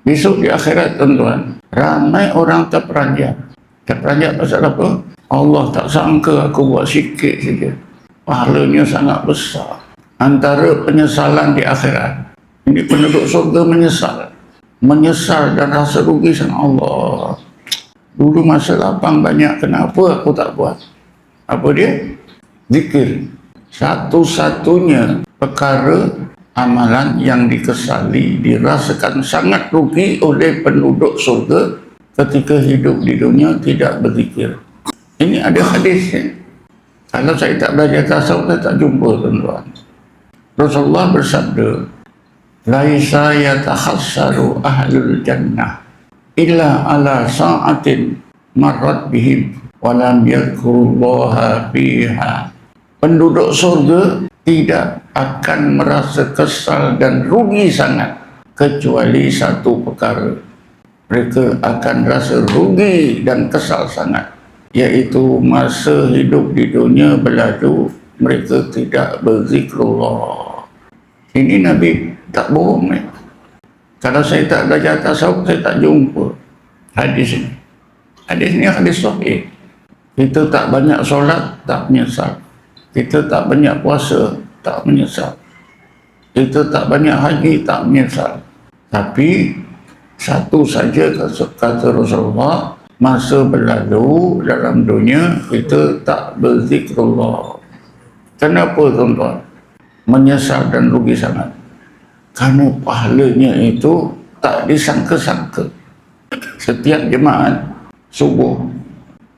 Besok di akhirat tuan-tuan, ramai orang terperanjat. Terperanjat pasal apa? Allah tak sangka aku buat sikit saja. Pahalanya sangat besar. Antara penyesalan di akhirat, ini penduduk surga menyesal. Menyesal dan rasa rugi sama Allah. Dulu masa lapang banyak, kenapa aku tak buat? Apa dia? Zikir. Satu-satunya perkara amalan yang dikesali, dirasakan sangat rugi oleh penduduk surga ketika hidup di dunia tidak berzikir. Ini ada hadisnya. Kalau saya tak belajar tasawuf, saya tak jumpa tuan-tuan. Rasulullah bersabda, laisa yatakhassaru ahlul jannah illa ala sa'atin marrat bihim walam yadhkurullaha fiha. Penduduk surga tidak akan merasa kesal dan rugi sangat kecuali satu perkara. Mereka akan rasa rugi dan kesal sangat, iaitu masa hidup di dunia berlalu mereka tidak berzikrullah. Ini Nabi tak bohong. Kalau saya tak belajar tasawuf, saya tak jumpa hadis ini. Hadis ini hadis sahih. Kita tak banyak solat, tak menyesal. Kita tak banyak puasa, tak menyesal. Kita tak banyak haji, tak menyesal. Tapi satu saja kata Rasulullah, masa berlalu dalam dunia kita tak berzikrullah. Kenapa tuan-tuan? Menyesal dan rugi sangat. Kerana pahalanya itu tak disangka-sangka. Setiap jemaat subuh,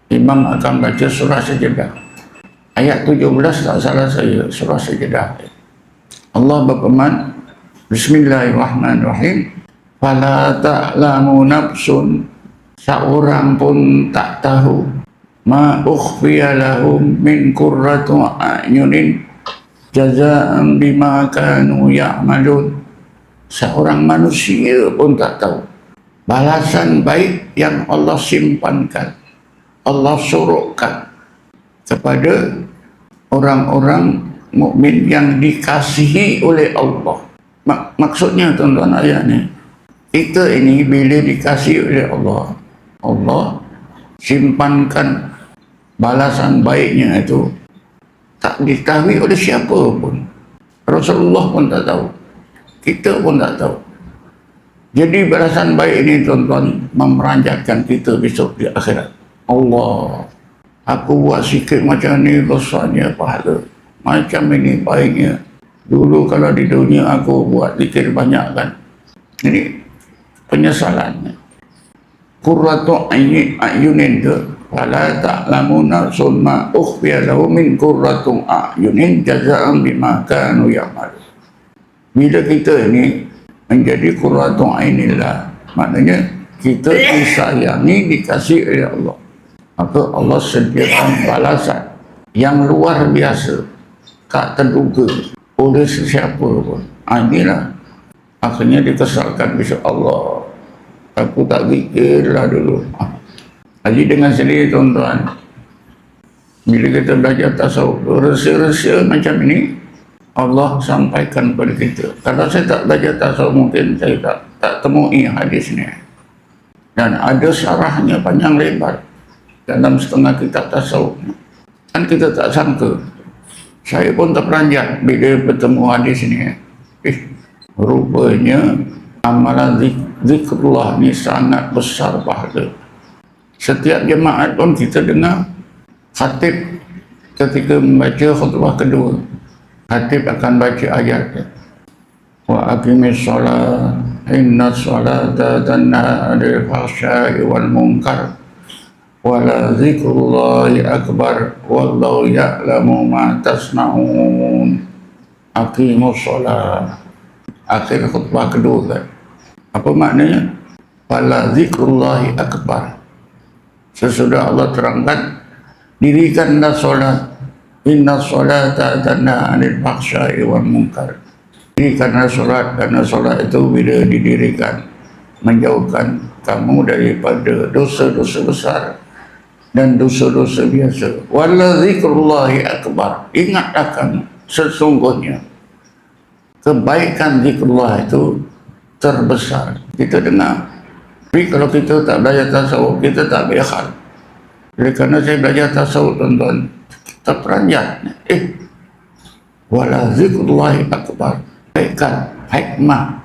imam akan baca surah Sajadah. Ayat 17 tak salah saya, surah Sajadah. Allah berfirman, Bismillahirrahmanirrahim. Fala ta'lamu nafsun, seorang pun tak tahu, ma ukhfiya lahum min qurratu a'yunin jazaan bima kanu ya'malun. Seorang manusia pun tak tahu balasan baik yang Allah simpankan, Allah suruhkan kepada orang-orang mukmin yang dikasihi oleh Allah. Maksudnya tuan-tuan ayat ni, kita ini bila dikasihi oleh Allah, Allah simpankan balasan baiknya itu tak diketahui oleh siapa pun. Rasulullah pun tak tahu, kita pun tak tahu. Jadi balasan baik ini tuan-tuan memeranjatkan kita besok di akhirat. Allah, aku buat sikit macam ni besarnya pahala, macam ini baiknya. Dulu kalau di dunia aku buat zikir banyak kan. Ini penyesalannya. Qurratu a'yunin tu wala ta'lamu nafsun ma ukhfiya lahum min qurratu a'yunin jazaa'an bima kanu ya'malun. Bila kita ini menjadi qurratu a'yunillah, maknanya kita disayangi, dikasihi oleh Allah, maka Allah sediakan balasan yang luar biasa, tak terduga oleh sesiapa pun. Inilah akhirnya dikesalkan besok Allah. Aku tak fikirlah dulu. Jadi dengan sendiri tuan-tuan, bila kita belajar tasawuf, rahsia-rahsia macam ini Allah sampaikan kepada kita. Kalau saya tak belajar tasawuf, mungkin saya tak temui hadis ni. Dan ada syarahnya panjang lebar dalam setengah kitab tasawuf. Kan kita tak sangka. Saya pun terperanjat bila bertemu hadis ni. Rupanya amalan zikrullah ni sangat besar pahala. Setiap jemaat pun kita dengar khatib ketika membaca khutbah kedua, khatib akan baca ayat, wa aqimis shalah inna sholata tanha 'anil fahsya'i wal munkar wa la zikrullahi akbar wallahu ya'lamu ma tasna'un. Aqimus shalah, akhir khutbah kedua kan. Apa maknanya? Wala zikrullahi akbar. Sesudah Allah terangkan, dirikanlah solat, inna sholata tanha 'anil fahsya'i wal munkar. Dirikanlah solat, karena solat itu bila didirikan menjauhkan kamu daripada dosa-dosa besar dan dosa-dosa biasa. Wala zikrullahi akbar. Ingat akan sesungguhnya kebaikan zikrullah itu terbesar. Kita dengar. Tapi kalau kita tak belajar tasawuf, kita tak bekhal. Oleh kerana saya belajar tasawuf, tuan-tuan, kita peranjat. Wala zikrullahi akbar. Baikkan hikmah,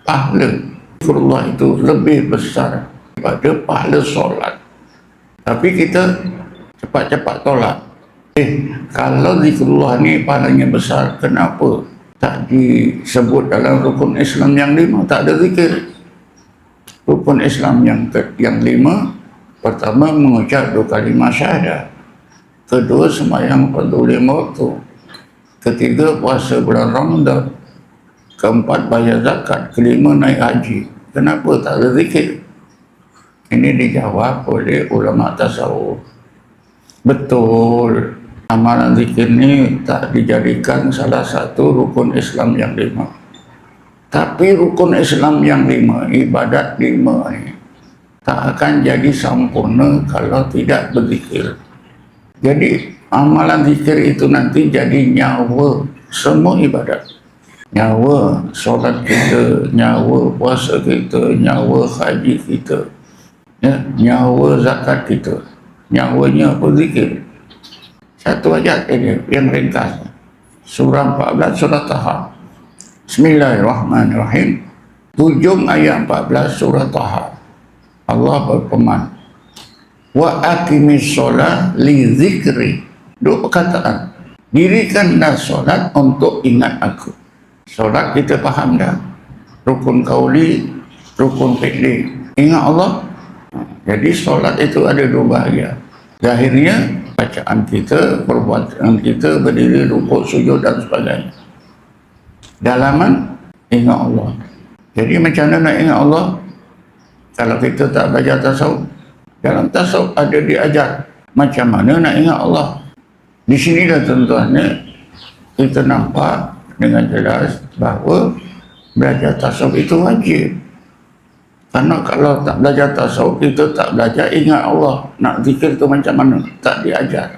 pahala zikrullah itu lebih besar daripada pahala solat. Tapi kita cepat-cepat tolak. Kalau zikrullah ni pahalanya besar, kenapa tak disebut dalam rukun Islam yang 5? Tak ada zikir. Rukun Islam yang 5, pertama mengucap 2 kalimah syahadah, kedua sembahyang 45 waktu, ketiga puasa bulan Ramadan, keempat bayar zakat, kelima naik haji. Kenapa tak ada zikir? Ini dijawab oleh ulama tasawuf. Betul, amalan zikir ni tak dijadikan salah satu rukun Islam yang 5. Tapi rukun Islam yang 5, ibadat 5 ni tak akan jadi sempurna kalau tidak berzikir. Jadi amalan zikir itu nanti jadi nyawa semua ibadat. Nyawa solat kita, nyawa puasa kita, nyawa haji kita, ya, nyawa zakat kita, nyawanya berzikir. Satu ayat ini yang ringkas, surah 14 surah Taha. Bismillahirrahmanirrahim. Hujung ayat 14 surah Taha, Allah berfirman, wa aqimis solat li zikri. 2 perkataan. Dirikanlah solat untuk ingat aku. Solat kita faham dah, rukun qauli, rukun fi'li. Ingat Allah. Jadi solat itu ada 2 bahagian. Zahirnya bacaan kita, perbuatan kita, berdiri, rukuk, sujud dan sebagainya. Dalaman ingat Allah. Jadi macam mana nak ingat Allah kalau kita tak belajar tasawuf? Dalam tasawuf ada diajar macam mana nak ingat Allah. Di sinilah tuan-tuan kita nampak dengan jelas bahawa belajar tasawuf itu wajib. Karena kalau tak belajar tasawuf, kita tak belajar ingat Allah. Nak zikir tu macam mana? Tak diajar.